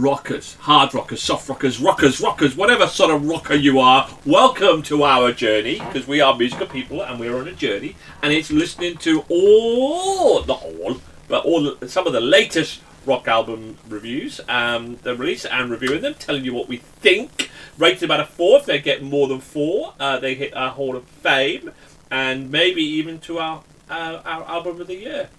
rockers, hard rockers, soft rockers, rockers, whatever sort of rocker you are, welcome to our journey, because we are musical people and we're on a journey, and it's listening to some of the latest rock album reviews, the release and reviewing them, telling you what we think, rated about a 4. If they get more than 4, they hit our Hall of Fame, and maybe even to our album of the year.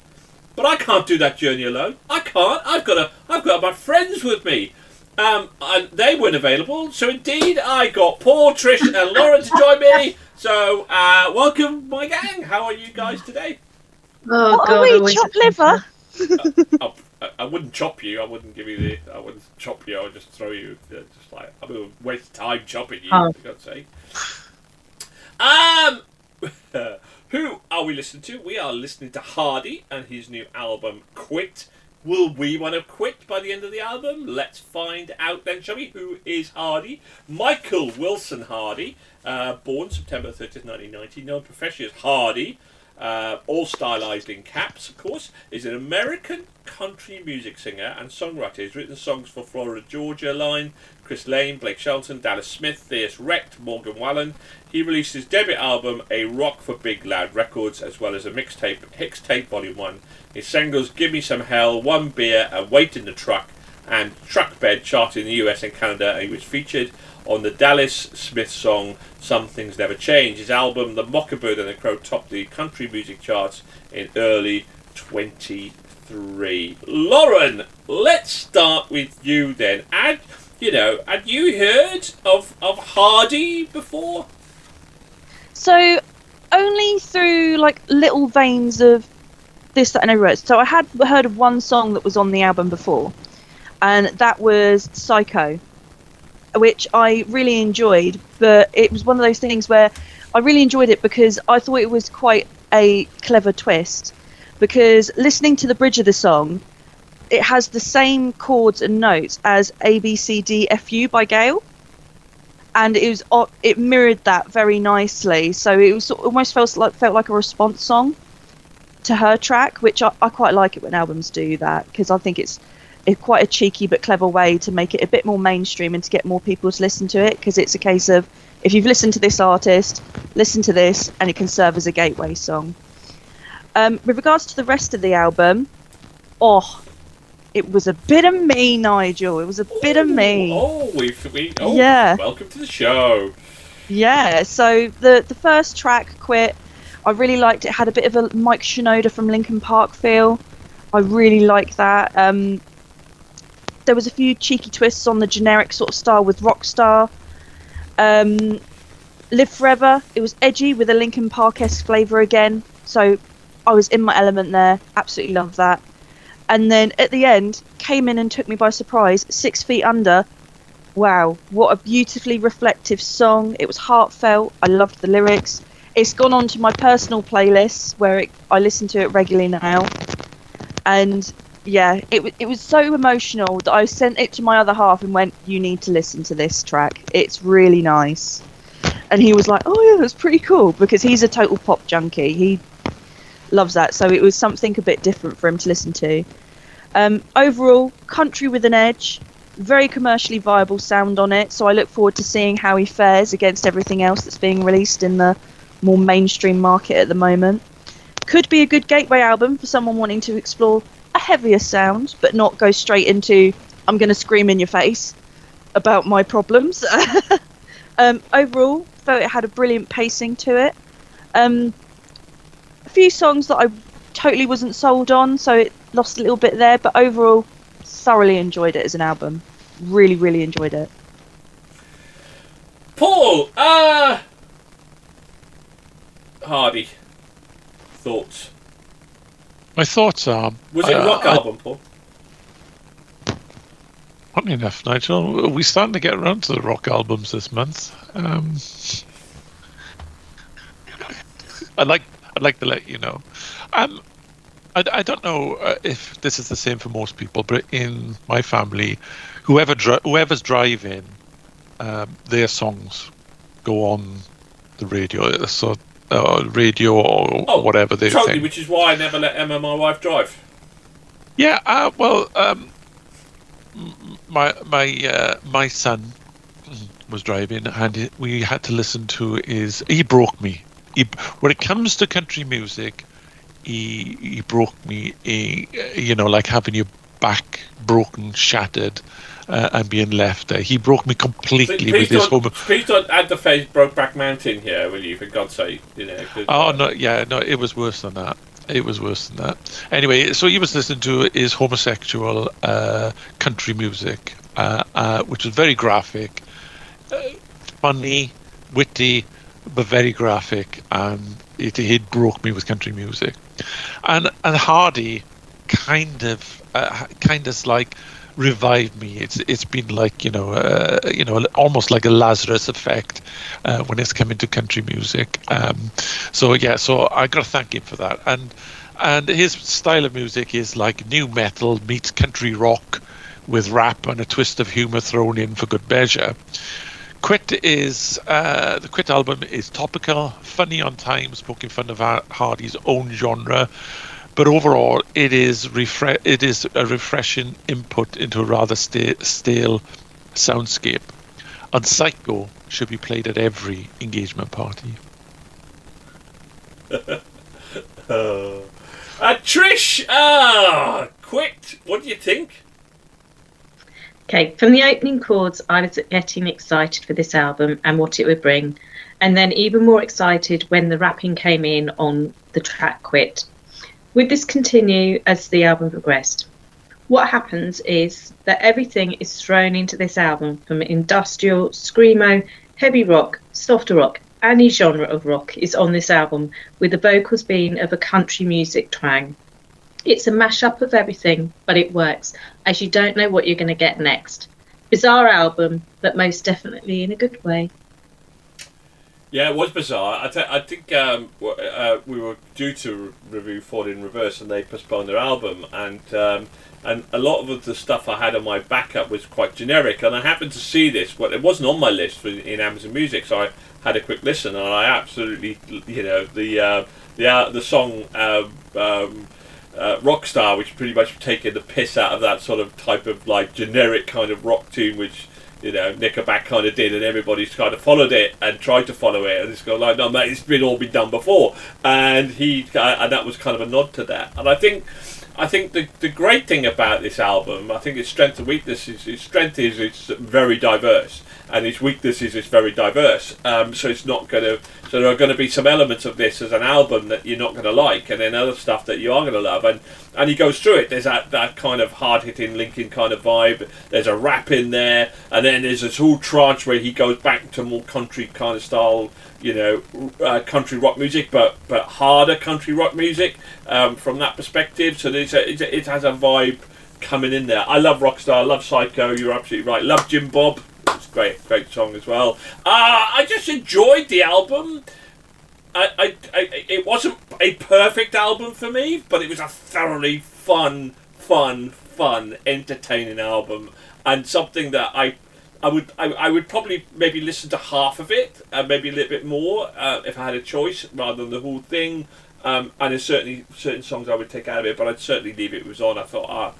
But I can't do that journey alone. I can't. I've got my friends with me. And they weren't available, so indeed I got Paul, Trish and Lauren to join me. So welcome my gang. How are you guys today? Oh what God! Are we chopped liver? I wouldn't chop you. I wouldn't give you I wouldn't chop you. I would just throw you. Just like I'm gonna waste time chopping you. Oh. For God's sake. Who are we listening to? We are listening to Hardy and his new album, Quit. Will we want to quit by the end of the album? Let's find out then, shall we? Who is Hardy? Michael Wilson Hardy, born September 30th, 1990, known professionally as Hardy, all stylized in caps, of course, is an American country music singer and songwriter. He's written songs for Florida Georgia Line, Chris Lane, Blake Shelton, Dallas Smith, Rhett, Morgan Wallen. He released his debut album, A Rock for Big Loud Records, as well as a mixtape, Hixtape Volume 1. His singles Give Me Some Hell, One Beer, and Wait in the Truck, and Truck Bed charted in the US and Canada, and he was featured on the Dallas Smith song Some Things Never Change. His album, The Mockingbird the Crow, topped the country music charts in early 23. Lauren, let's start with you then. Had you heard of Hardy before? So, only through like little veins of this, that, and everywhere. So I had heard of one song that was on the album before, and that was Psycho, which I really enjoyed. But it was one of those things where I really enjoyed it because I thought it was quite a clever twist. Because listening to the bridge of the song, it has the same chords and notes as A B C D F U by Gail. And it mirrored that very nicely, so it was almost felt like a response song to her track, which I quite like it when albums do that, because I think it's quite a cheeky but clever way to make it a bit more mainstream and to get more people to listen to it, because it's a case of, if you've listened to this artist, listen to this, and it can serve as a gateway song. With regards to the rest of the album, it was a bit of me, Nigel. It was a bit of me. Yeah. Welcome to the show. Yeah, so the first track, Quit, I really liked it. It had a bit of a Mike Shinoda from Linkin Park feel. I really liked that. There was a few cheeky twists on the generic sort of style with Rockstar. Live Forever, it was edgy with a Linkin Park-esque flavour again. So I was in my element there. Absolutely loved that. And then at the end, came in and took me by surprise. 6 Feet Under. Wow, what a beautifully reflective song. It was heartfelt. I loved the lyrics. It's gone on to my personal playlist where I listen to it regularly now. And yeah, it was so emotional that I sent it to my other half and went, you need to listen to this track. It's really nice. And he was like, oh yeah, that's pretty cool, because he's a total pop junkie. He loves that, so it was something a bit different for him to listen to. Overall, country with an edge, very commercially viable sound on it, so I look forward to seeing how he fares against everything else that's being released in the more mainstream market at the moment. Could be a good gateway album for someone wanting to explore a heavier sound, but not go straight into, I'm going to scream in your face about my problems. Overall, felt it had a brilliant pacing to it. A few songs that I totally wasn't sold on, so it lost a little bit there, but overall, thoroughly enjoyed it as an album. Really, really enjoyed it. Paul, Hardy, thoughts? My thoughts are... Was it a rock album, Paul? Funny enough, Nigel, we're starting to get around to the rock albums this month. I'd like to let you know. I don't know if this is the same for most people, but in my family, whoever's driving, their songs go on the radio. So radio or whatever they totally, think. Which is why I never let Emma, my wife, drive. Yeah, my son was driving, and we had to listen to he broke me. When it comes to country music, he broke me. Like having your back broken, shattered, and being left there. He broke me completely with his home. Please don't add the phrase "Brokeback Mountain" here, will you? For God's sake, Oh no, yeah, no, it was worse than that. It was worse than that. Anyway, so he was listening to his homosexual country music, which was very graphic, funny, witty, but very graphic, and it broke me with country music. And Hardy kind of like revived me. It's been like almost like a Lazarus effect when it's coming to country music. So I got to thank him for that. And his style of music is like new metal meets country rock with rap and a twist of humor thrown in for good measure. The Quit album is topical, funny on times, poking fun of Hardy's own genre. But overall, it is a refreshing input into a rather stale soundscape. And Psycho should be played at every engagement party. Trish, Quit. What do you think? Okay, from the opening chords, I was getting excited for this album and what it would bring, and then even more excited when the rapping came in on the track Quit. Would this continue as the album progressed? What happens is that everything is thrown into this album, from industrial, screamo, heavy rock, softer rock, any genre of rock is on this album, with the vocals being of a country music twang. It's a mashup of everything, but it works, as you don't know what you're going to get next. Bizarre album, but most definitely in a good way. Yeah, it was bizarre. I think we were due to review Ford in Reverse, and they postponed their album, and a lot of the stuff I had on my backup was quite generic, and I happened to see this, but it wasn't on my list in Amazon Music, so I had a quick listen, and I absolutely, the song Rockstar, which pretty much taking the piss out of that sort of type of like generic kind of rock tune, which Nickelback kind of did, and everybody's kind of followed it and tried to follow it, and it's gone like, no mate, it's been done before, and that was kind of a nod to that. And I think the great thing about this album, I think its strength and weakness is its strength is it's very diverse, and its weakness is it's very diverse. So it's not going to. So there are going to be some elements of this as an album that you're not going to like, and then other stuff that you are going to love. And he goes through it. There's that kind of hard-hitting Linkin kind of vibe. There's a rap in there, and then there's this whole trance where he goes back to more country kind of style, country rock music, but harder country rock music from that perspective. So it has a vibe coming in there. I love Rockstar. I love Psycho. You're absolutely right. Love Jim Bob. It's great song as well. I just enjoyed the album. It wasn't a perfect album for me, but it was a thoroughly fun, entertaining album, and something that I would probably maybe listen to half of it, maybe a little bit more if I had a choice, rather than the whole thing. And there's certainly certain songs I would take out of it, but I'd certainly leave it was on. I thought,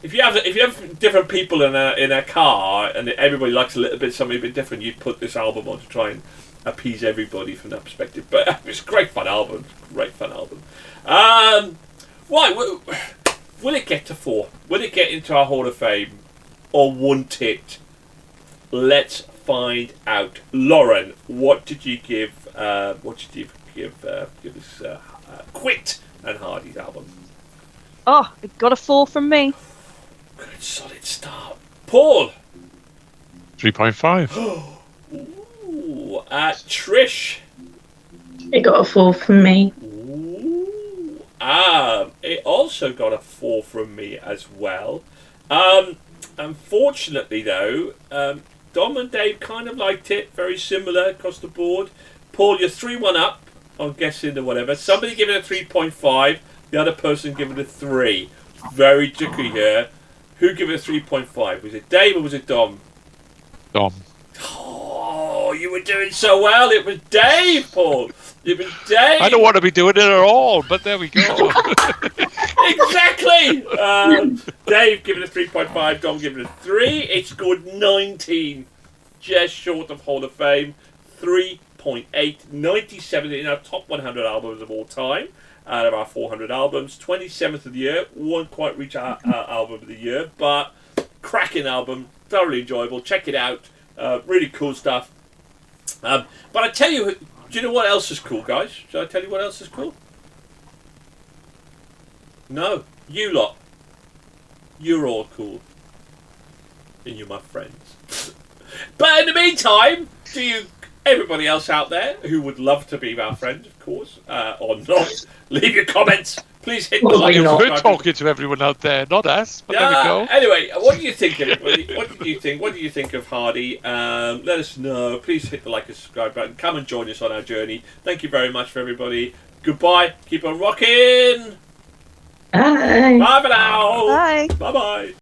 if you have different people in a car and everybody likes a little bit something a bit different, you'd put this album on to try and appease everybody from that perspective. But it's a great fun album. Why? Will it get to 4? Will it get into our Hall of Fame, or won't it? Let's find out. Lauren, what did you give? Give this Quit and Hardy's album? Oh, it got a 4 from me. Good, solid start. Paul? 3.5. Ooh, Trish? It got a 4 from me. Ooh, it also got a 4 from me as well. Unfortunately, though, Dom and Dave kind of liked it. Very similar across the board. Paul, you're 3-1 up, I'm guessing, or whatever. Somebody give it a 3.5. The other person give it a 3. Very tricky here. Who gave it a 3.5? Was it Dave or was it Dom? Dom. Oh, you were doing so well. It was Dave, Paul. It was Dave. I don't want to be doing it at all, but there we go. Exactly! Dave giving it 3.5, Dom giving it 3. It scored 19, just short of Hall of Fame. 3.8, 97 in our top 100 albums of all time. Out of our 400 albums, 27th of the year. Won't quite reach our album of the year, but cracking album, thoroughly enjoyable. Check it out. Really cool stuff. But I tell you, do you know what else is cool, guys? Shall I tell you what else is cool? No, you lot. You're all cool. And you're my friends. But in the meantime, do you, everybody else out there who would love to be our friend, of course, or not, leave your comments. Please hit the like. We're talking to everyone out there, not us. But there we go. Anyway, what do you think, everybody? What do you think? What do you think of Hardy? Let us know. Please hit the like and subscribe button. Come and join us on our journey. Thank you very much for everybody. Goodbye. Keep on rocking. Bye. Bye for now. Bye. Bye bye.